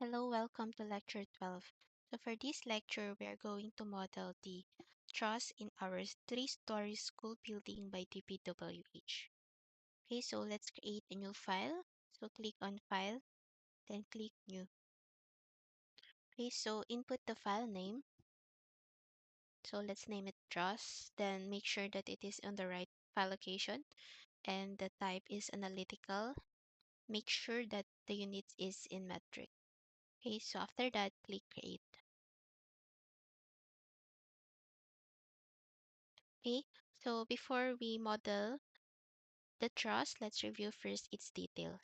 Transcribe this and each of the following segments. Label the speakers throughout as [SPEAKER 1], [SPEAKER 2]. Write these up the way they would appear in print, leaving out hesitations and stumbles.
[SPEAKER 1] Hello, welcome to Lecture 12. So for this lecture, we are going to model the truss in our three-story school building by DPWH. Okay, so let's create a new file. So click on File, then click New. Okay, so input the file name. So let's name it truss. Then make sure that it is on the right file location and the type is analytical. Make sure that the unit is in metric. Okay, so after that, click Create. Okay, so before we model the truss, let's review first its detail.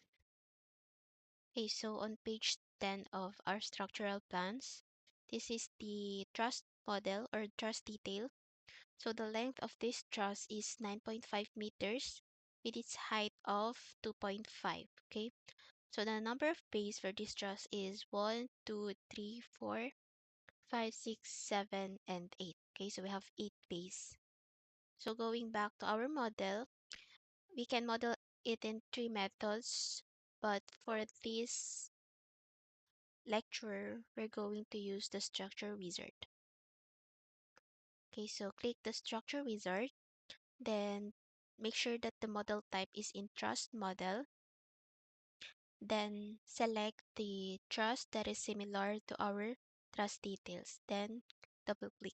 [SPEAKER 1] Okay, so on page 10 of our structural plans, this is the truss model or truss detail. So the length of this truss is 9.5 meters with its height of 2.5. Okay, so the number of bays for this truss is 1, 2, 3, 4, 5, 6, 7, and 8. Okay, so we have 8 bays. So going back to our model, we can model it in three methods, but for this lecture, we're going to use the structure wizard. Okay, so click the structure wizard, then make sure that the model type is in truss model, then select the truss that is similar to our truss details, then double click.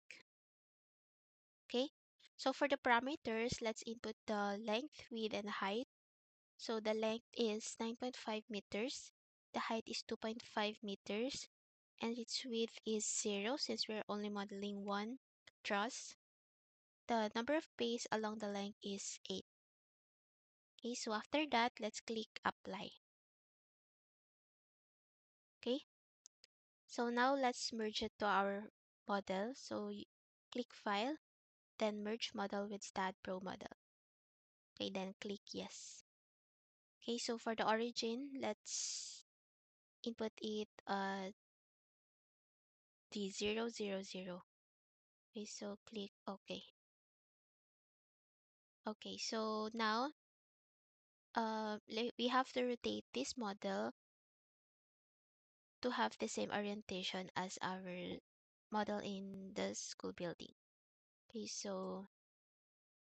[SPEAKER 1] Okay, so for the parameters, let's input the length, width, and height. So the length is 9.5 meters, the height is 2.5 meters, and its width is 0 since we're only modeling one truss. The number of bays along the length is 8. Okay, so after that, let's click Apply. Okay, so now let's merge it to our model. So click File, then Merge Model with StatPro Model. Okay, then click Yes. Okay, so for the origin, let's input it the 0, 0, 0. Okay, so click OK. Okay, so now we have to rotate this model to have the same orientation as our model in the school building. Okay, so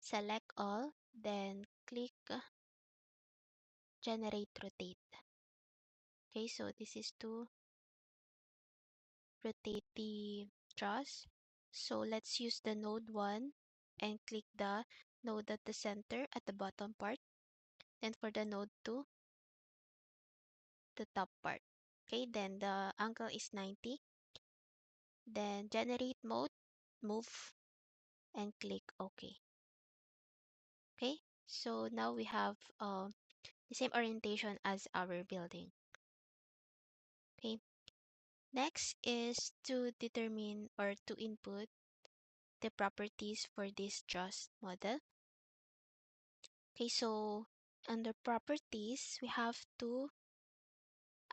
[SPEAKER 1] select all, then click Generate Rotate. Okay, so this is to rotate the truss. So let's use the node 1 and click the node at the center at the bottom part. Then for the node 2, the top part. Okay, then the angle is 90. Then generate mode, move, and click OK. Okay, so now we have the same orientation as our building. Okay, next is to determine or to input the properties for this truss model. Okay, so under properties, we have to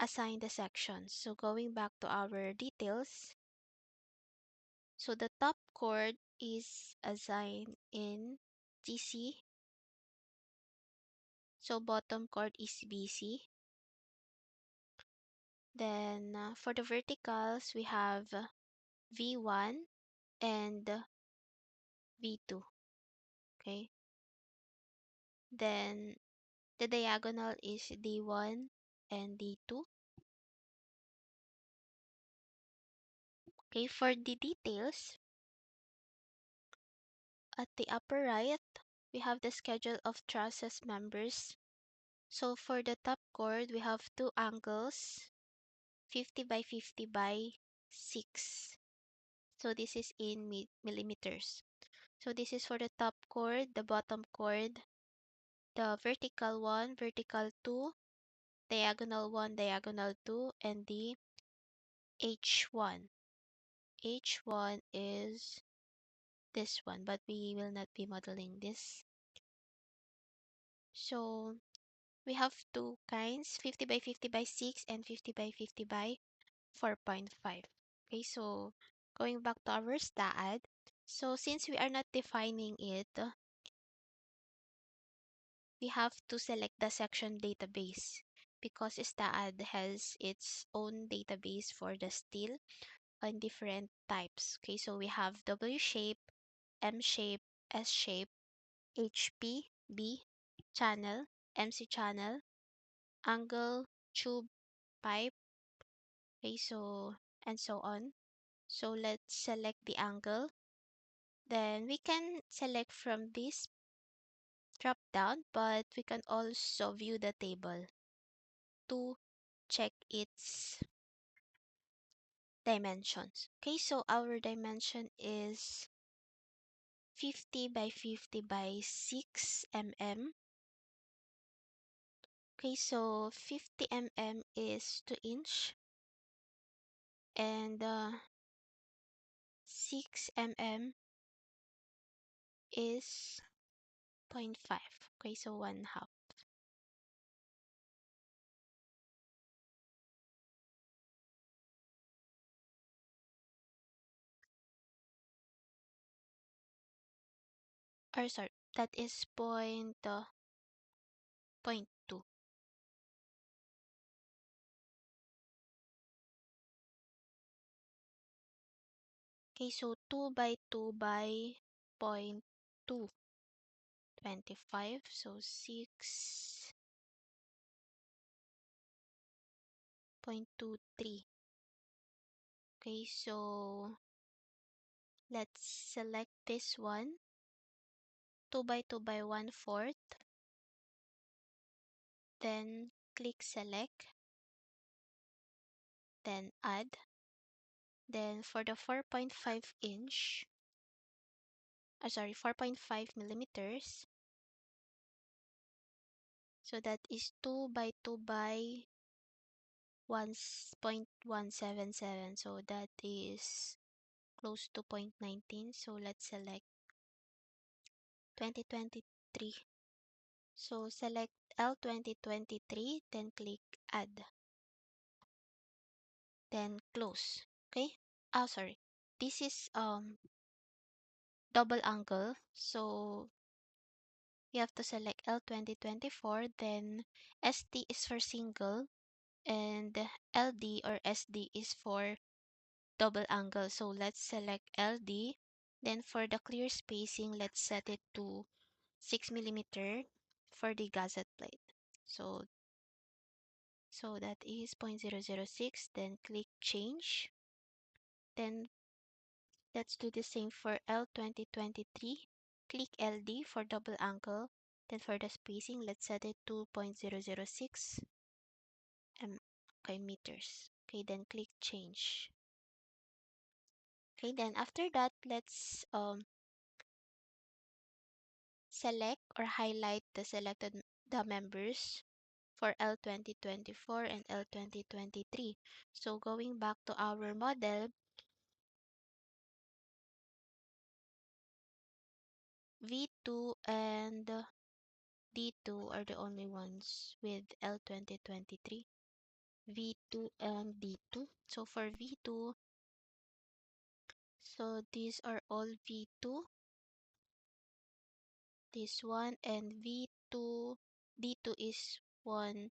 [SPEAKER 1] assign the sections. So going back to our details, so the top chord is assigned in GC. So bottom chord is BC. Then for the verticals, we have V1 and V2. Okay. Then the diagonal is D1 and D2. Okay, for the details, at the upper right, we have the schedule of trusses members. So for the top chord, we have two angles, 50 by 50 by 6. So this is in millimeters. So this is for the top chord, the bottom chord, the vertical 1, vertical 2, diagonal 1, diagonal 2, and the H1. H1 is this one, but we will not be modeling this. So we have two kinds, 50 by 50 by 6 and 50 by 50 by 4.5. Okay, so going back to our STAAD, so since we are not defining it, we have to select the section database. because STAAD has its own database for the steel on different types. Okay, so we have W shape, M shape, S shape, HP, B, channel, MC channel, angle, tube, pipe, okay, so and so on. So let's select the angle. Then we can select from this drop down, but we can also view the table to check its dimensions. Okay, so our dimension is 50 by 50 by 6 mm. Okay, so 50 mm is 2 inch and 6 mm is zero point 0.5. Okay, so 1/2. Or sorry, that is point 2. Okay, so 2 by 2 by point 2, 25. So 6.23. Okay, so let's select this one. 2 by 2 by 1/4. Then click select. Then add. Then for the 4.5 inch, sorry, 4.5 millimeters. So that is 2 by 2 by 1.177. So that is close to 0.19. So let's select 2023. So select L2023, then click add, then close. Okay. Oh, sorry. This is double angle. So you have to select L2024, then ST is for single, and LD or SD is for double angle. So let's select LD. Then for the clear spacing, let's set it to 6 millimeter for the gusset plate. So that is 0.006. Then click change. Then let's do the same for L2023. Click LD for double angle. Then for the spacing, let's set it to 0.006 okay, meters. Okay, then click change. Okay, then after that, let's select or highlight the members for L2024 and L2023. So going back to our model, V2 and D2 are the only ones with L2023. V2 and D2. So for V2, so these are all V2. This one and V2, D2 is 1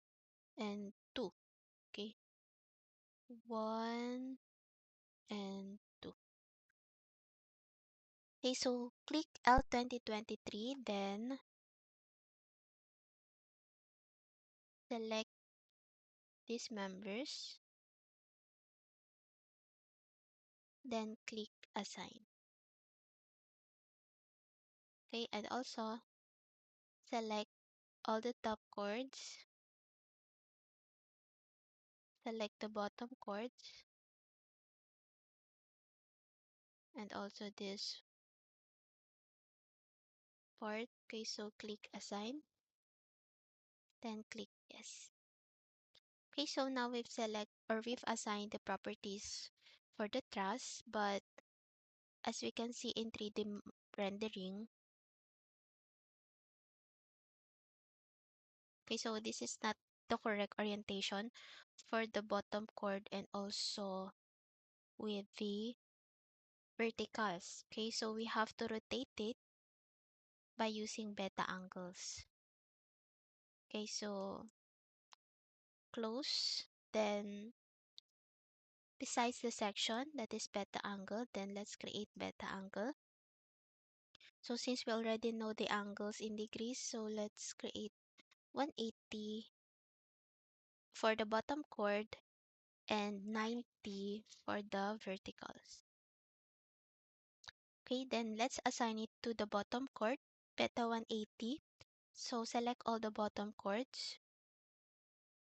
[SPEAKER 1] and 2. Okay, 1 and 2. Okay, so click L2023, then select these members, then click assign. Okay, and also select all the top chords, select the bottom chords, and also this part. Okay, so click assign, then click yes. Okay, so now we've assigned the properties for the truss, but as we can see in 3D rendering, okay, so this is not the correct orientation for the bottom chord and also with the verticals. Okay, so we have to rotate it by using beta angles. Okay, so close. Then besides the section that is beta angle, then let's create beta angle. So since we already know the angles in degrees, so let's create 180 for the bottom chord and 90 for the verticals. Okay, then let's assign it to the bottom chord, beta 180. So select all the bottom chords,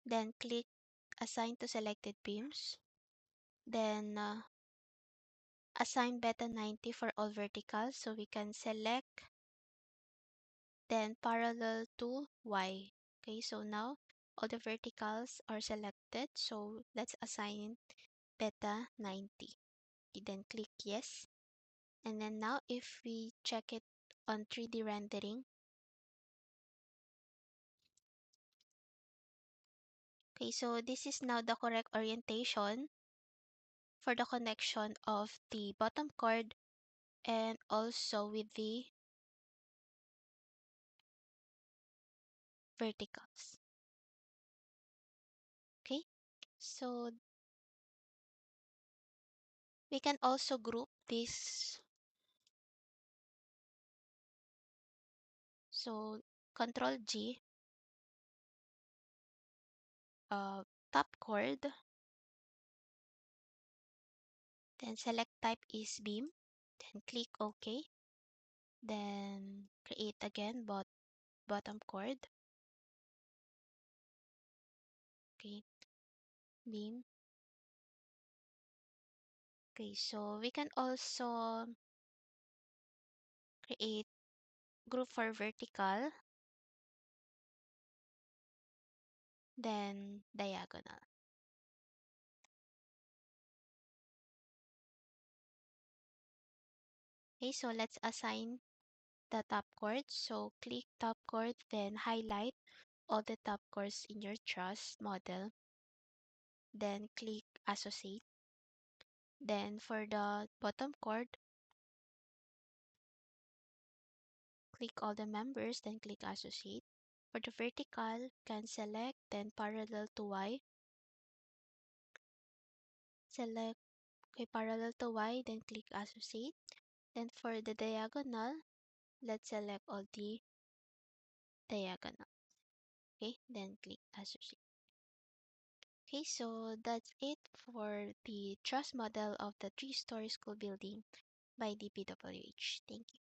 [SPEAKER 1] then click assign to selected beams, then assign beta 90 for all verticals. So we can select, then parallel to Y. Okay, so now all the verticals are selected. So let's assign beta 90. Then click yes. And then now if we check it on 3D rendering, okay, so this is now the correct orientation for the connection of the bottom chord and also with the verticals. Okay, so we can also group this. So Control G, top chord, then select type is beam, then click OK, then create again bottom chord, okay, beam. Okay, so we can also create group for vertical, then diagonal. Okay, so let's assign the top chord. So click top chord, then highlight all the top chords in your truss model, then click associate. Then for the bottom chord, click all the members, then click associate. For the vertical, can select, then parallel to Y. Select, okay, parallel to Y, then click associate. Then for the diagonal, let's select all the diagonal. Okay, then click associate. Okay, so that's it for the truss model of the three-story school building by DPWH. Thank you.